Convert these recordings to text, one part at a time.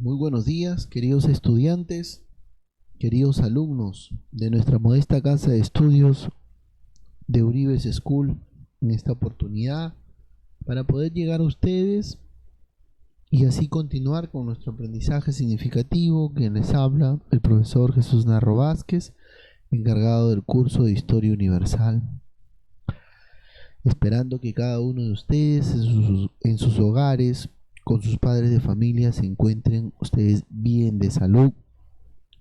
Muy buenos días, queridos estudiantes, queridos alumnos de nuestra modesta casa de estudios de Uribes School en esta oportunidad para poder llegar a ustedes y así continuar con nuestro aprendizaje significativo. Quien les habla, el profesor Jesús Narro Vázquez, encargado del curso de Historia Universal. Esperando que cada uno de ustedes en sus hogares, con sus padres de familia, se encuentren ustedes bien de salud.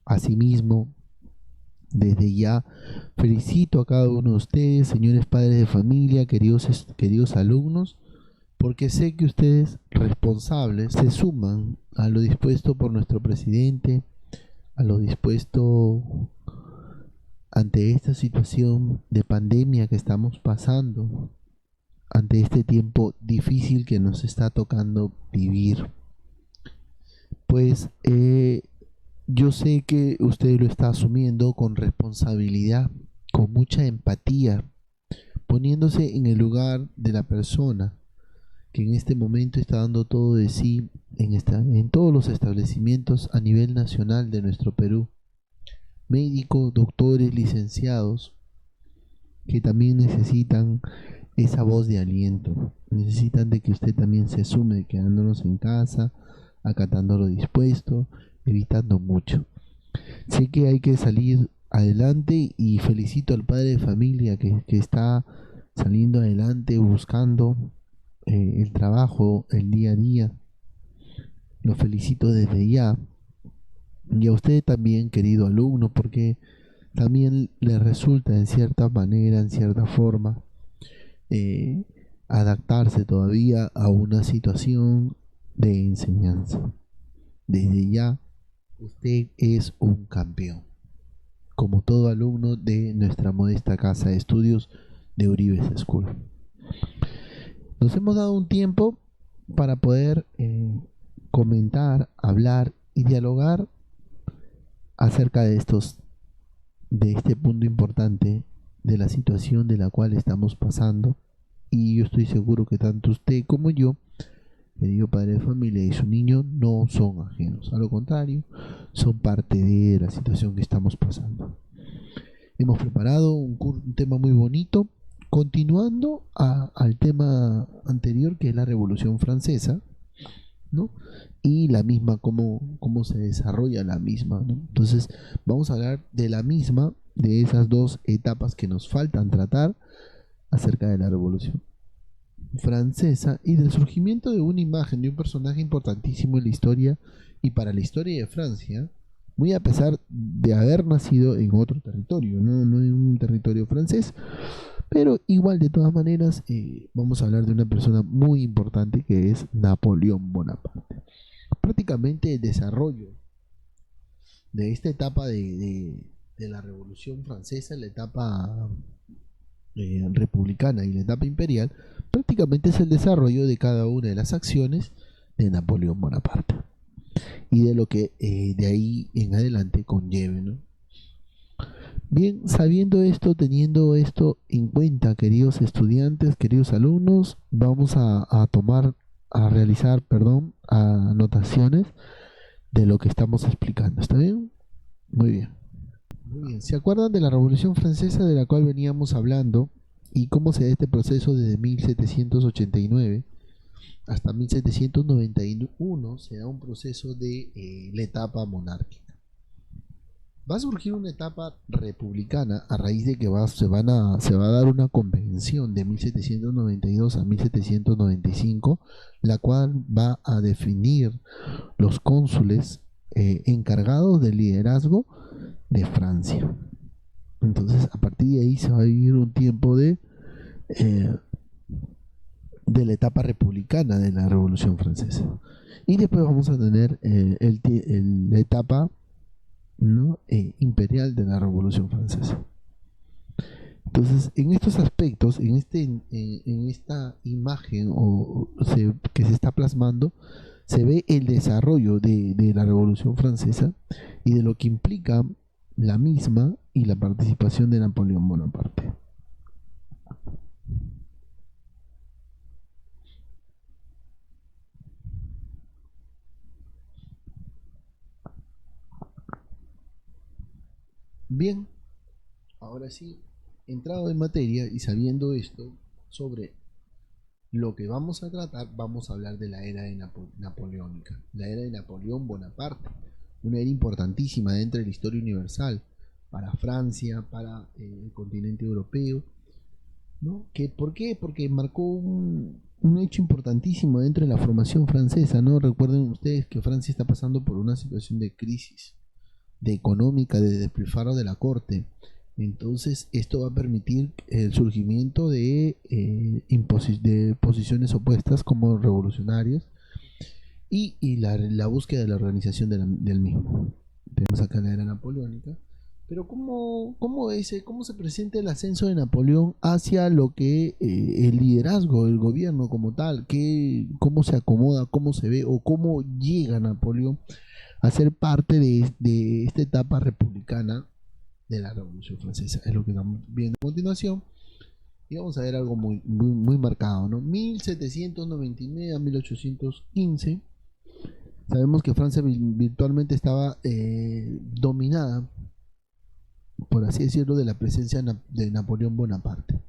Asimismo, desde ya felicito a cada uno de ustedes, señores padres de familia, queridos alumnos, porque sé que ustedes responsables se suman a lo dispuesto por nuestro presidente, a lo dispuesto ante esta situación de pandemia que estamos pasando, ante este tiempo difícil que nos está tocando vivir. Pues yo sé que usted lo está asumiendo con responsabilidad, con mucha empatía, poniéndose en el lugar de la persona que en este momento está dando todo de sí en todos los establecimientos a nivel nacional de nuestro Perú. Médicos, doctores, licenciados, que también necesitan esa voz de aliento, necesitan de que usted también se sume, quedándonos en casa, acatando lo dispuesto, evitando mucho. Sé que hay que salir adelante y felicito al padre de familia que está saliendo adelante buscando el trabajo, el día a día. Lo felicito desde ya. Y a usted también, querido alumno, porque también le resulta en cierta manera, en cierta forma, eh, adaptarse todavía a una situación de enseñanza. Desde ya, usted es un campeón, como todo alumno de nuestra modesta casa de estudios de Uribes School. Nos hemos dado un tiempo para poder comentar, hablar y dialogar acerca de este punto importante de la situación de la cual estamos pasando. Y yo estoy seguro que tanto usted como yo, querido padre de familia, y su niño no son ajenos. A lo contrario, son parte de la situación que estamos pasando. Hemos preparado un tema muy bonito, continuando al tema anterior, que es la Revolución Francesa, ¿no? Y la misma, cómo se desarrolla la misma, ¿no? Entonces, vamos a hablar de la misma, de esas dos etapas que nos faltan tratar acerca de la Revolución Francesa y del surgimiento de una imagen de un personaje importantísimo en la historia y para la historia de Francia, muy a pesar de haber nacido en otro territorio, no en un territorio francés, pero igual de todas maneras vamos a hablar de una persona muy importante que es Napoleón Bonaparte. Prácticamente el desarrollo de esta etapa de la Revolución Francesa, la etapa republicana y la etapa imperial, prácticamente es el desarrollo de cada una de las acciones de Napoleón Bonaparte y de lo que de ahí en adelante conlleve, ¿no? Bien, sabiendo esto, teniendo esto en cuenta, queridos estudiantes, queridos alumnos, vamos a realizar, perdón, anotaciones de lo que estamos explicando. ¿Está bien? Muy bien. Muy bien. ¿Se acuerdan de la Revolución Francesa de la cual veníamos hablando y cómo se da este proceso desde 1789 hasta 1791? Se da un proceso de la etapa monárquica. Va a surgir una etapa republicana a raíz de que se va a dar una convención de 1792 a 1795, la cual va a definir los cónsules encargados del liderazgo de Francia. Entonces, a partir de ahí se va a vivir un tiempo eh, de la etapa republicana de la Revolución Francesa. Y después vamos a tener la etapa, ¿no? Imperial de la Revolución Francesa. Entonces, en estos aspectos, en esta imagen que se está plasmando, se ve el desarrollo de la Revolución Francesa y de lo que implica la misma y la participación de Napoleón Bonaparte. Bien, ahora sí, entrado en materia y sabiendo esto sobre lo que vamos a tratar, vamos a hablar de la era de napoleónica, la era de Napoleón Bonaparte, una era importantísima dentro de la historia universal, para Francia, para el continente europeo, ¿no? ¿Por qué? Porque marcó un hecho importantísimo dentro de la formación francesa, ¿no? Recuerden ustedes que Francia está pasando por una situación de crisis, de económica, de despilfarro de la corte. Entonces, esto va a permitir el surgimiento de posiciones opuestas como revolucionarios y la búsqueda de la organización del mismo. Tenemos acá la era napoleónica. Pero ¿cómo se presenta el ascenso de Napoleón hacia lo que el liderazgo, el gobierno como tal? ¿Cómo se acomoda, cómo se ve o cómo llega Napoleón a ser parte de esta etapa republicana de la Revolución Francesa? Es lo que estamos viendo a continuación. Y vamos a ver algo muy marcado, ¿no? 1799 a 1815. Sabemos que Francia virtualmente estaba dominada, por así decirlo, de la presencia de Napoleón Bonaparte.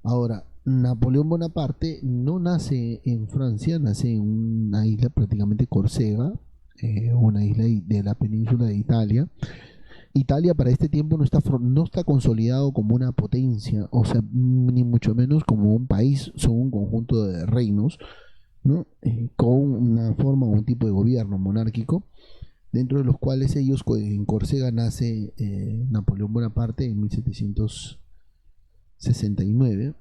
Ahora, Napoleón Bonaparte no nace en Francia, nace en una isla prácticamente Córcega, una isla de la península de Italia. Italia para este tiempo no está consolidado como una potencia, o sea, ni mucho menos como un país, son un conjunto de reinos, ¿no? Con una forma o un tipo de gobierno monárquico, dentro de los cuales en Córcega nace Napoleón Bonaparte en 1769,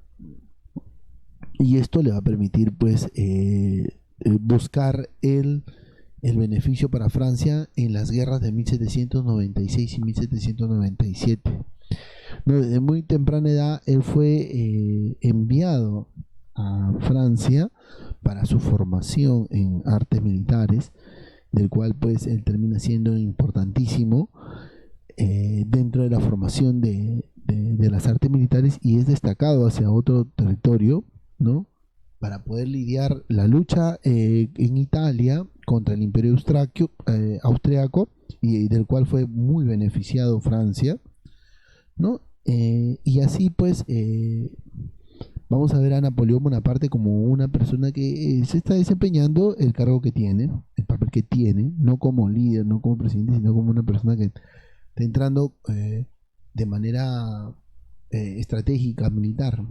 y esto le va a permitir pues buscar el beneficio para Francia en las guerras de 1796 y 1797. No, desde muy temprana edad él fue enviado a Francia para su formación en artes militares, del cual pues él termina siendo importantísimo dentro de la formación de las artes militares, y es destacado hacia otro territorio, ¿no? Para poder lidiar la lucha en Italia contra el Imperio austriaco, y del cual fue muy beneficiado Francia, ¿no? Y así pues vamos a ver a Napoleón Bonaparte como una persona que se está desempeñando el cargo que tiene, el papel que tiene, no como líder, no como presidente, sino como una persona que está entrando de manera estratégica, militar.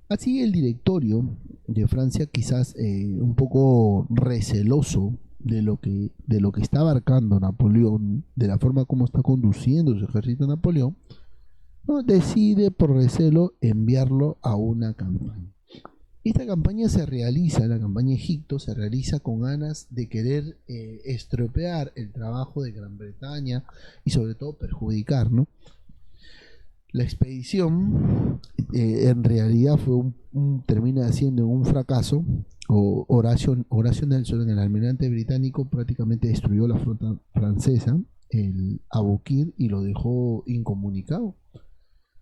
Así el directorio de Francia, quizás un poco receloso de lo que está abarcando Napoleón, de la forma como está conduciendo su ejército Napoleón, ¿no? Decide por recelo enviarlo a una campaña. Esta campaña la campaña Egipto, se realiza con ganas de querer estropear el trabajo de Gran Bretaña y sobre todo perjudicar, ¿no? La expedición en realidad termina siendo un fracaso. Horacio Nelson, el almirante británico, prácticamente destruyó la flota francesa, el Aboukir, y lo dejó incomunicado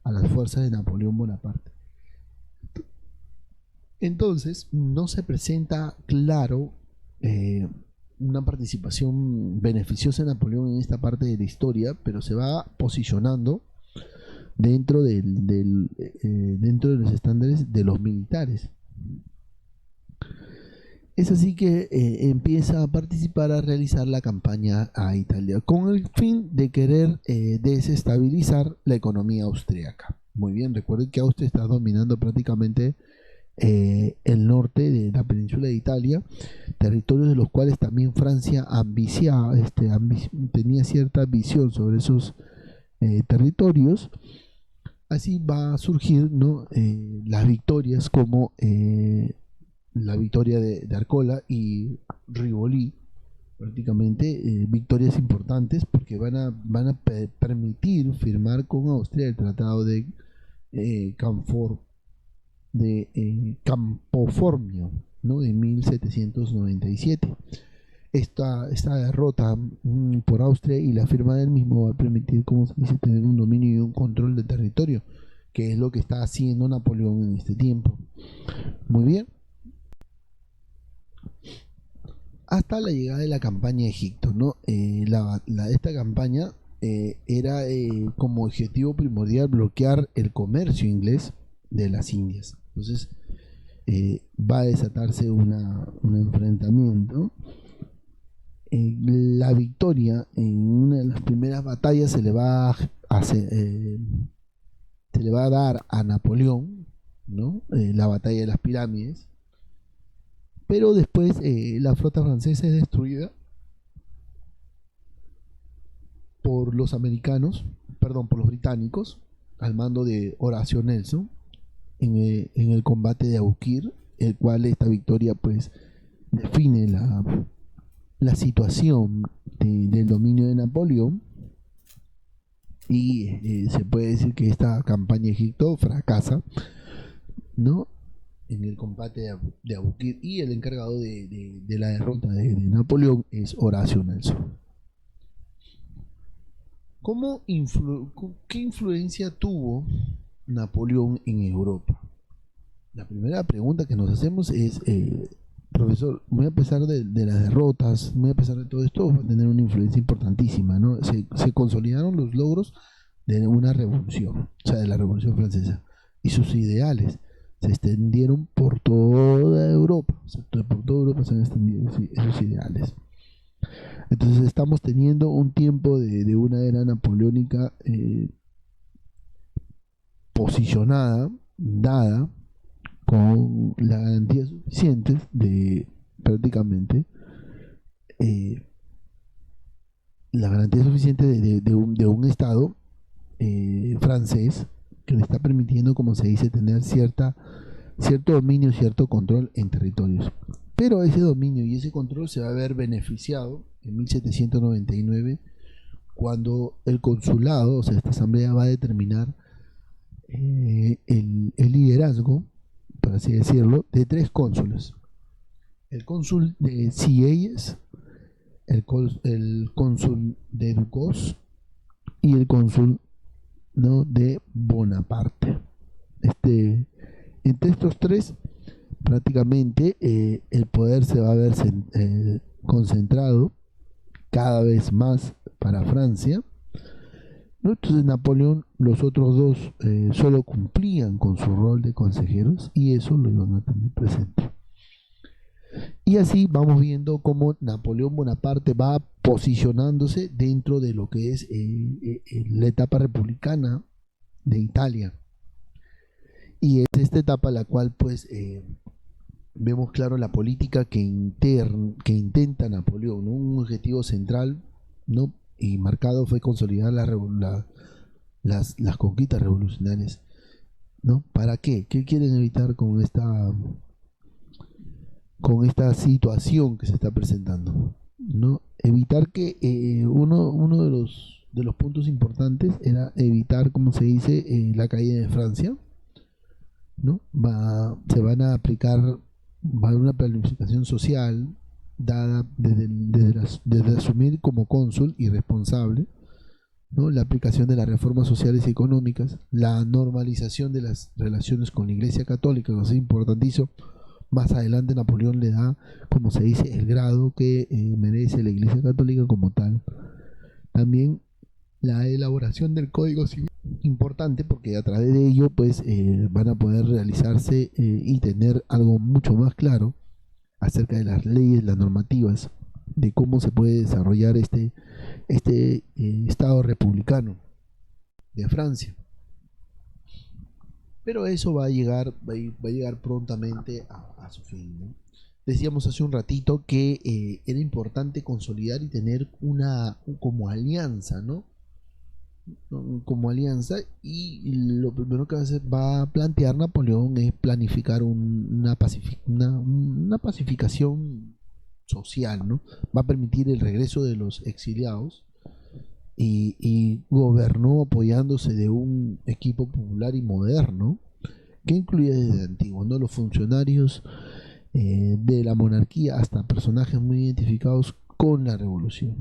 a las fuerzas de Napoleón Bonaparte. Entonces no se presenta claro una participación beneficiosa de Napoleón en esta parte de la historia, pero se va posicionando dentro dentro de los estándares de los militares. Es así que empieza a participar, a realizar la campaña a Italia, con el fin de querer desestabilizar la economía austríaca. Muy bien, recuerden que Austria está dominando prácticamente el norte de la península de Italia, territorios de los cuales también Francia tenía cierta visión sobre esos territorios. Así va a surgir, ¿no? Las victorias como la victoria de Arcola y Rivoli, prácticamente victorias importantes porque van a permitir firmar con Austria el tratado de Campoformio, ¿no? De 1797. Esta derrota por Austria y la firma del mismo va a permitir, como se dice, tener un dominio y un control del territorio, que es lo que está haciendo Napoleón en este tiempo. Muy bien. Hasta la llegada de la campaña a Egipto, ¿no? Esta campaña era como objetivo primordial bloquear el comercio inglés de las Indias. Entonces va a desatarse un enfrentamiento. La victoria en una de las primeras batallas se le va a dar a Napoleón, ¿no? La batalla de las pirámides, pero después la flota francesa es destruida por los americanos, perdón, por los británicos, al mando de Horatio Nelson, en el combate de Aboukir, el cual esta victoria pues define la situación del dominio de Napoleón, y se puede decir que esta campaña de Egipto fracasa, ¿no? En el combate de Aboukir, y el encargado de la derrota de Napoleón es Horatio Nelson. ¿Qué influencia tuvo Napoleón en Europa? La primera pregunta que nos hacemos es, profesor, muy a pesar de las derrotas, muy a pesar de todo esto, va a tener una influencia importantísima, ¿no? Se consolidaron los logros de una revolución, o sea, de la Revolución Francesa, y sus ideales se extendieron por toda Europa, o sea, por toda Europa se han extendido esos ideales. Entonces estamos teniendo un tiempo de una era napoleónica posicionada, dada, con las garantías suficientes de prácticamente la garantía suficiente de un Estado francés que le está permitiendo, como se dice, tener cierto dominio, cierto control en territorios. Pero ese dominio y ese control se va a ver beneficiado en 1799, cuando el consulado, o sea, esta asamblea va a determinar el liderazgo, por así decirlo, de 3 cónsules: el cónsul de Sieyes, el cónsul de Ducos y el cónsul, ¿no?, de Bonaparte. Entre estos 3, prácticamente el poder se va a ver concentrado cada vez más para Francia, ¿no? Entonces Napoleón, los otros 2 solo cumplían con su rol de consejeros, y eso lo iban a tener presente. Y así vamos viendo cómo Napoleón Bonaparte va posicionándose dentro de lo que es la etapa republicana de Italia. Y es esta etapa la cual pues vemos claro la política que intenta Napoleón, ¿no? Un objetivo central, ¿no?, y marcado fue consolidar las conquistas revolucionarias, ¿no? ¿Para qué? ¿Qué quieren evitar con esta situación que se está presentando, ¿no? Evitar que uno de los puntos importantes era evitar, como se dice, la caída de Francia, ¿no? Se van a aplicar, va a haber una planificación social dada desde asumir como cónsul y responsable, ¿no?, la aplicación de las reformas sociales y económicas, la normalización de las relaciones con la Iglesia Católica, que es importantísimo. Más adelante Napoleón le da, como se dice, el grado que merece la Iglesia Católica como tal. También la elaboración del Código Civil, importante, porque a través de ello pues van a poder realizarse y tener algo mucho más claro acerca de las leyes, las normativas, de cómo se puede desarrollar este Estado republicano de Francia. Pero eso va a llegar prontamente a su fin, ¿no? Decíamos hace un ratito que era importante consolidar y tener como alianza, ¿no? Como alianza, y lo primero que va a plantear Napoleón es planificar una pacificación social, ¿no? Va a permitir el regreso de los exiliados, y gobernó apoyándose de un equipo popular y moderno que incluía desde antiguo, ¿no?, los funcionarios de la monarquía hasta personajes muy identificados con la revolución.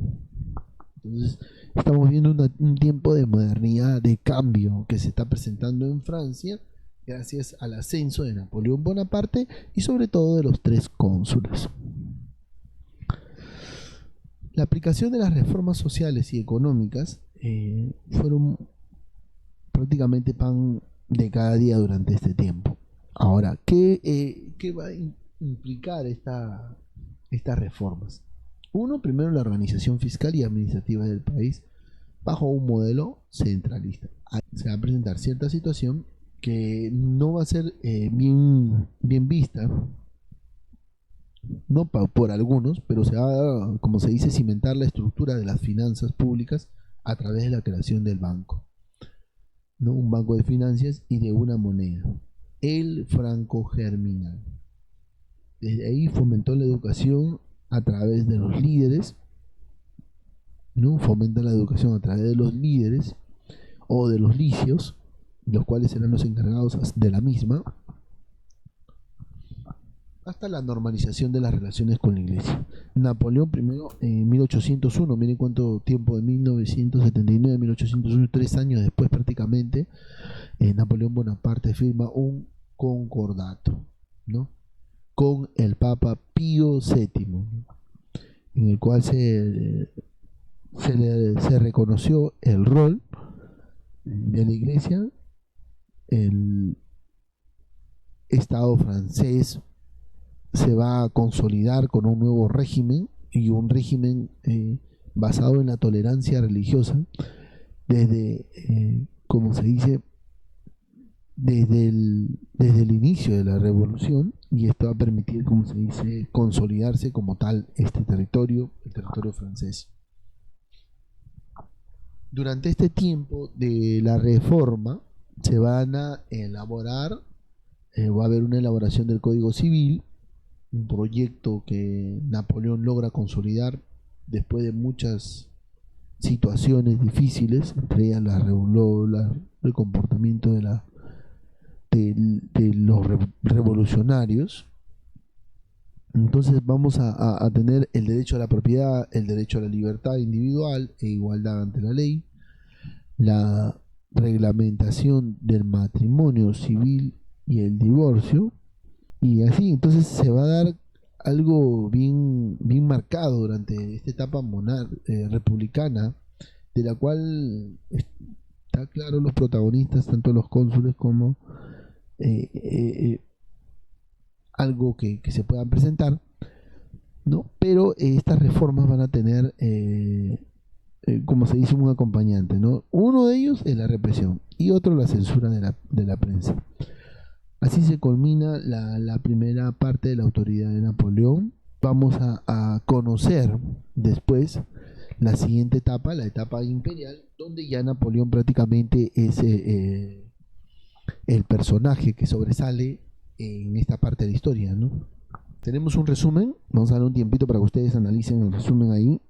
Entonces estamos viendo un tiempo de modernidad, de cambio que se está presentando en Francia gracias al ascenso de Napoleón Bonaparte y sobre todo de los 3 cónsules. La aplicación de las reformas sociales y económicas fueron prácticamente pan de cada día durante este tiempo. Ahora, ¿qué va a implicar estas reformas? Uno, primero la organización fiscal y administrativa del país bajo un modelo centralista. Se va a presentar cierta situación que no va a ser bien vista, no por algunos, pero se va a, como se dice, cimentar la estructura de las finanzas públicas a través de la creación del banco, ¿no? Un banco de finanzas y de una moneda, el franco germinal. Desde ahí fomentó la educación a través de los líderes, ¿no? Fomenta la educación a través de los líderes o de los licios, los cuales serán los encargados de la misma, hasta la normalización de las relaciones con la iglesia. Napoleón primero en 1801, miren cuánto tiempo, de 1979 a 1801, 3 años después prácticamente, Napoleón Bonaparte firma un concordato, ¿no? Con el Papa Pío VII, en el cual se reconoció el rol de la iglesia, el Estado francés se va a consolidar con un nuevo régimen y un régimen basado en la tolerancia religiosa desde, como se dice, desde el inicio de la revolución, y esto va a permitir, como se dice, consolidarse como tal este territorio, el territorio francés. Durante este tiempo de la reforma se van a elaborar, va a haber una elaboración del Código Civil, un proyecto que Napoleón logra consolidar después de muchas situaciones difíciles, entre ellas el comportamiento de los revolucionarios. Entonces vamos a tener el derecho a la propiedad, el derecho a la libertad individual e igualdad ante la ley, la reglamentación del matrimonio civil y el divorcio, y así. Entonces se va a dar algo bien marcado durante esta etapa republicana, de la cual está claro los protagonistas, tanto los cónsules como algo que se puedan presentar, ¿no? Pero estas reformas van a tener, como se dice, un acompañante, ¿no? Uno de ellos es la represión y otro la censura de la prensa. Así se culmina la primera parte de la autoridad de Napoleón. Vamos a conocer después la siguiente etapa, la etapa imperial, donde ya Napoleón prácticamente es el personaje que sobresale en esta parte de la historia, ¿no? Tenemos un resumen, vamos a dar un tiempito para que ustedes analicen el resumen ahí,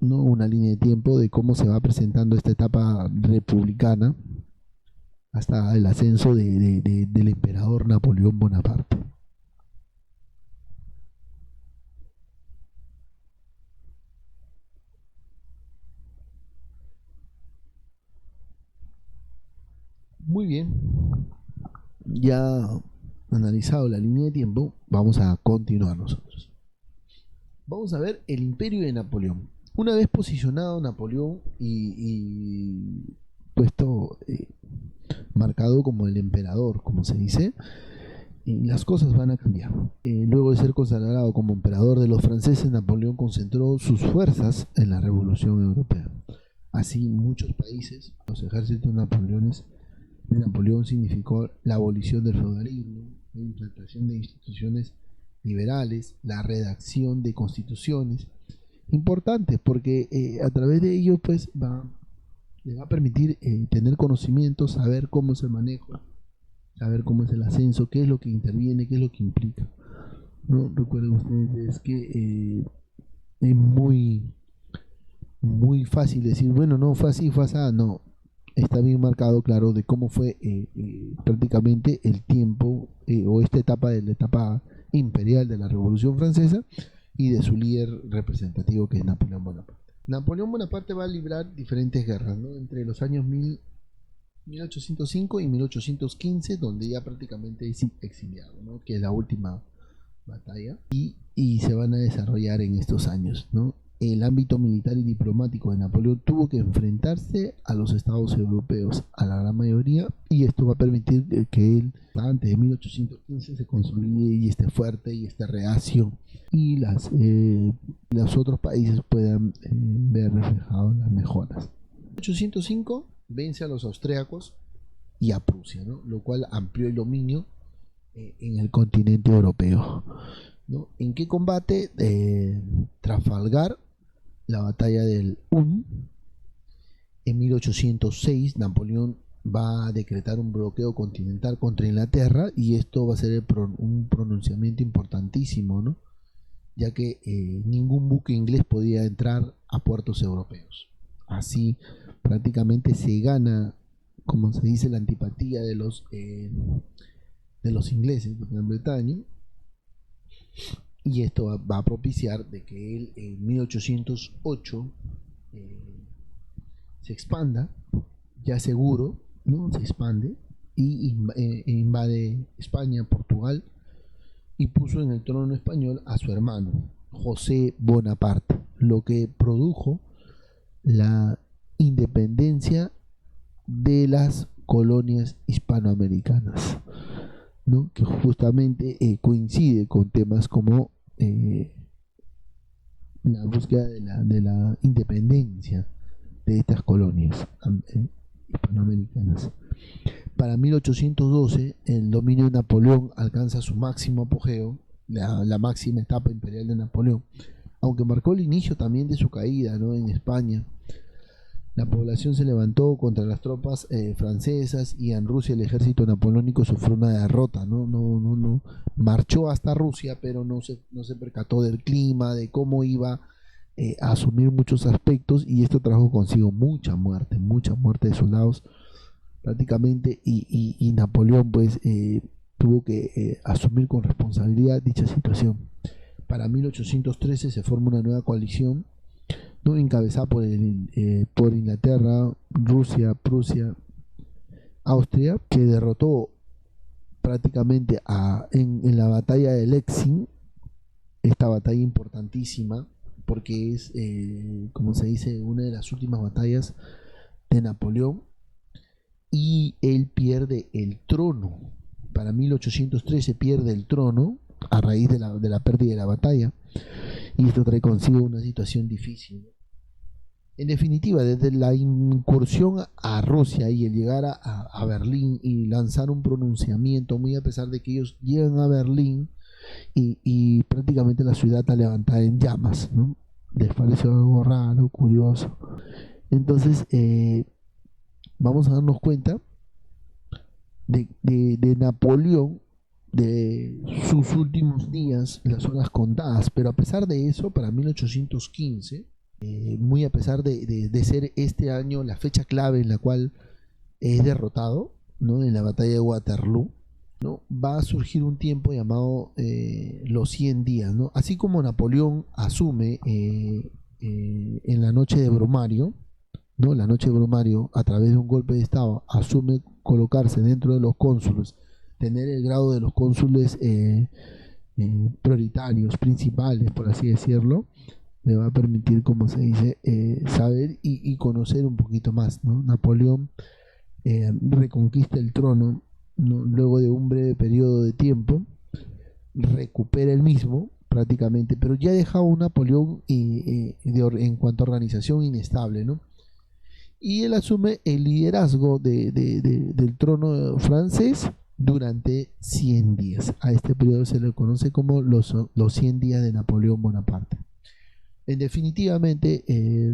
¿no? Una línea de tiempo de cómo se va presentando esta etapa republicana hasta el ascenso del emperador Napoleón Bonaparte. Muy bien, ya analizado la línea de tiempo, vamos a continuar nosotros. Vamos a ver el imperio de Napoleón. Una vez posicionado Napoleón y puesto, marcado como el emperador, como se dice, y las cosas van a cambiar. Luego de ser consagrado como emperador de los franceses, Napoleón concentró sus fuerzas en la Revolución Europea. Así, muchos países, los ejércitos de Napoleón significó la abolición del feudalismo, la implantación de instituciones liberales, la redacción de constituciones importantes, porque a través de ello pues le va a permitir tener conocimiento, saber cómo es el manejo, saber cómo es el ascenso, qué es lo que interviene, qué es lo que implica, ¿no? Recuerden ustedes que es muy fácil decir, bueno, no, fue así, fue así, no. Está bien marcado, claro, de cómo fue prácticamente el tiempo o esta etapa de la etapa imperial de la Revolución Francesa y de su líder representativo, que es Napoleón Bonaparte. Napoleón Bonaparte va a librar diferentes guerras, ¿no? Entre los años 1805 y 1815, donde ya prácticamente es exiliado, ¿no? Que es la última batalla, y se van a desarrollar en estos años, ¿no? el ámbito militar y diplomático de Napoleón, tuvo que enfrentarse a los estados europeos, a la gran mayoría, y esto va a permitir que él, antes de 1815, se consolide y esté fuerte y esté reacio, y los otros países puedan ver reflejadas las mejoras. En 1805 vence a los austríacos y a Prusia, ¿no? Lo cual amplió el dominio en el continente europeo, ¿no? ¿En qué combate? Trafalgar, la batalla del Ulm. En 1806 Napoleón va a decretar un bloqueo continental contra Inglaterra, y esto va a ser un pronunciamiento importantísimo, ¿no? Ya que ningún buque inglés podía entrar a puertos europeos. Así prácticamente se gana, como se dice, la antipatía de los ingleses de Gran Bretaña, y esto va a propiciar de que él en 1808 se expanda, ya seguro, ¿no? Se expande y invade España, Portugal, y puso en el trono español a su hermano José Bonaparte, lo que produjo la independencia de las colonias hispanoamericanas, ¿no? Que justamente coincide con temas como la búsqueda de la independencia de estas colonias hispanoamericanas. Para 1812, el dominio de Napoleón alcanza su máximo apogeo, la máxima etapa imperial de Napoleón, aunque marcó el inicio también de su caída, ¿no? En España. La población se levantó contra las tropas francesas, y en Rusia el ejército napoleónico sufrió una derrota, ¿no? Marchó hasta Rusia, pero no se percató del clima, de cómo iba a asumir muchos aspectos, y esto trajo consigo mucha muerte de soldados prácticamente, y Napoleón pues tuvo que asumir con responsabilidad dicha situación. Para 1813 se forma una nueva coalición, ¿no? Encabezada por Inglaterra, Rusia, Prusia, Austria, que derrotó prácticamente en la batalla de Lexing, esta batalla importantísima, porque es, como se dice, una de las últimas batallas de Napoleón, y él pierde el trono. Para 1813 pierde el trono a raíz de la pérdida de la batalla, y esto trae consigo una situación difícil. En definitiva, desde la incursión a Rusia y el llegar a Berlín y lanzar un pronunciamiento, muy a pesar de que ellos llegan a Berlín y prácticamente la ciudad está levantada en llamas, ¿no? Les pareció algo raro, curioso. Entonces, vamos a darnos cuenta de Napoleón, de sus últimos días, las horas contadas, pero a pesar de eso, para 1815, muy a pesar de ser este año la fecha clave en la cual es derrotado, ¿no? En la batalla de Waterloo, ¿no? Va a surgir un tiempo llamado los 100 días, ¿no? Así como Napoleón asume en la noche de Brumario, ¿no? La noche de Brumario, a través de un golpe de estado, asume colocarse dentro de los cónsules, tener el grado de los cónsules prioritarios, principales, por así decirlo, le va a permitir, como se dice, saber y conocer un poquito más, ¿no? Napoleón reconquista el trono, ¿no? Luego de un breve periodo de tiempo, recupera el mismo prácticamente, pero ya dejaba un Napoleón en cuanto a organización inestable, ¿no? Y él asume el liderazgo del trono francés durante 100 días. A este periodo se le conoce como los 100 días de Napoleón Bonaparte. En definitivamente,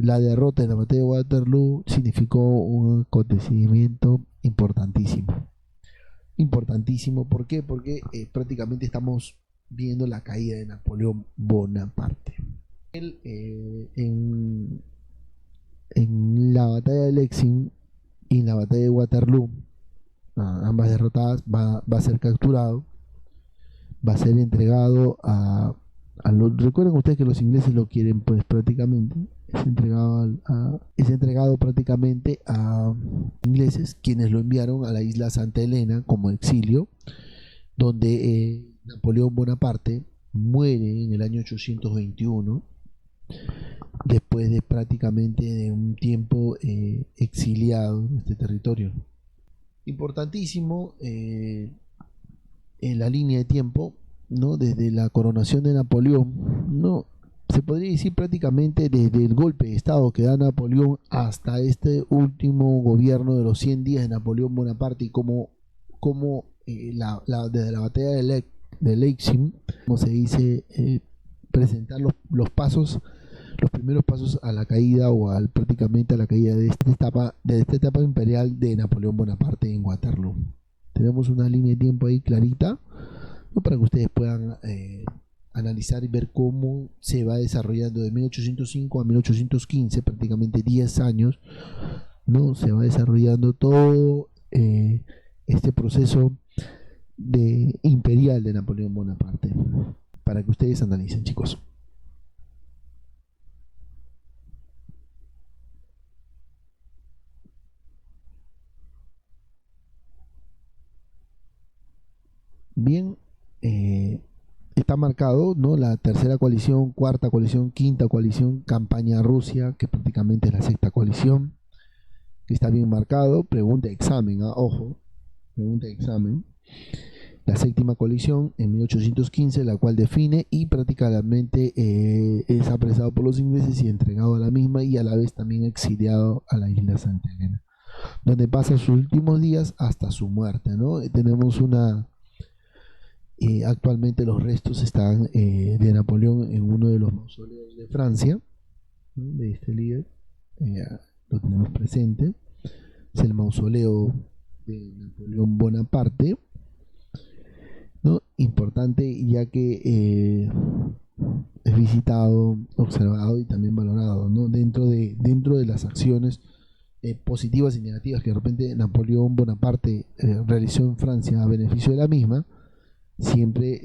la derrota en la batalla de Waterloo significó un acontecimiento importantísimo. Importantísimo, ¿por qué? Porque prácticamente estamos viendo la caída de Napoleón Bonaparte. Él, en la batalla de Lexing y en la batalla de Waterloo, ambas derrotadas, va a ser capturado, va a ser entregado recuerden ustedes que los ingleses lo quieren, pues prácticamente es entregado prácticamente a ingleses, quienes lo enviaron a la isla Santa Elena como exilio, donde Napoleón Bonaparte muere en el año 821, después de prácticamente de un tiempo exiliado en este territorio. Importantísimo en la línea de tiempo, ¿no? Desde la coronación de Napoleón, ¿no? Se podría decir prácticamente desde el golpe de Estado que da Napoleón hasta este último gobierno de los 100 días de Napoleón Bonaparte, y como desde la batalla de Leipzig, como se dice, presentar los pasos, los primeros pasos a la caída prácticamente a la caída de esta etapa imperial de Napoleón Bonaparte en Waterloo. Tenemos una línea de tiempo ahí clarita, ¿no? Para que ustedes puedan analizar y ver cómo se va desarrollando de 1805 a 1815, prácticamente 10 años, ¿no? Se va desarrollando todo este proceso imperial de Napoleón Bonaparte, para que ustedes analicen, chicos. Bien, está marcado, ¿no? La tercera coalición, cuarta coalición, quinta coalición, campaña Rusia, que prácticamente es la sexta coalición, que está bien marcado. Pregunta de examen, ojo, pregunta de examen. La séptima coalición en 1815, la cual define y prácticamente es apresado por los ingleses y entregado a la misma, y a la vez también exiliado a la isla Santa Elena, donde pasa sus últimos días hasta su muerte, ¿no? Tenemos actualmente los restos están de Napoleón en uno de los mausoleos de Francia, ¿no? De este líder, lo tenemos presente. Es el mausoleo de Napoleón Bonaparte, ¿no? Importante, ya que es visitado, observado y también valorado, ¿no? Dentro de las acciones positivas y negativas que de repente Napoleón Bonaparte realizó en Francia a beneficio de la misma. Siempre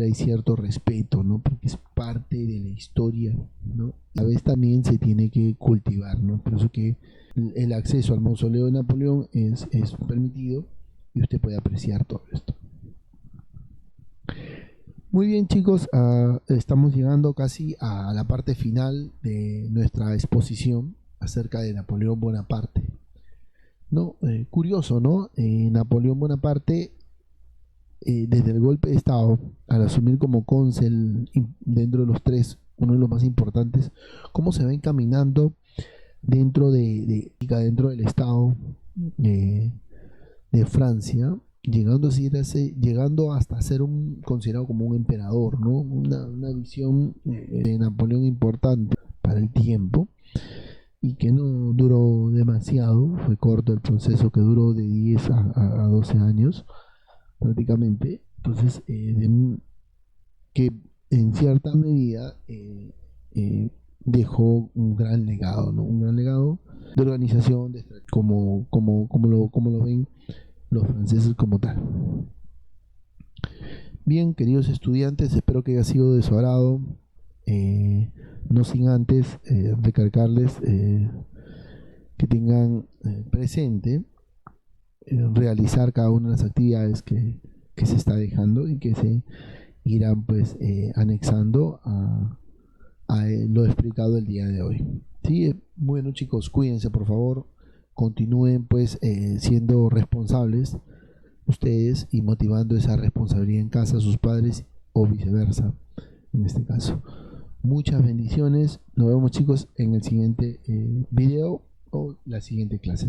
hay cierto respeto, ¿no? Porque es parte de la historia, ¿no? A veces también se tiene que cultivar, ¿no? Por eso que el acceso al mausoleo de Napoleón es permitido, y usted puede apreciar todo esto. Muy bien, chicos, estamos llegando casi a la parte final de nuestra exposición acerca de Napoleón Bonaparte, ¿no? Curioso, ¿no? Napoleón Bonaparte, desde el golpe de Estado, al asumir como cónsul dentro de los tres, uno de los más importantes, cómo se va encaminando dentro del Estado de Francia, llegando hasta ser considerado como un emperador, ¿no? Una visión de Napoleón importante para el tiempo, y que no duró demasiado. Fue corto el proceso, que duró de 10 a 12 años prácticamente. Entonces, que en cierta medida dejó un gran legado, ¿no? Un gran legado de organización, como lo ven los franceses como tal. Bien, queridos estudiantes, espero que haya sido de su agrado. No sin antes recalcarles que tengan presente realizar cada una de las actividades que se está dejando, y que se irán pues anexando a lo explicado el día de hoy. ¿Sí? Bueno, chicos, cuídense, por favor. Continúen pues siendo responsables ustedes, y motivando esa responsabilidad en casa a sus padres, o viceversa en este caso. Muchas bendiciones. Nos vemos, chicos, en el siguiente video o la siguiente clase.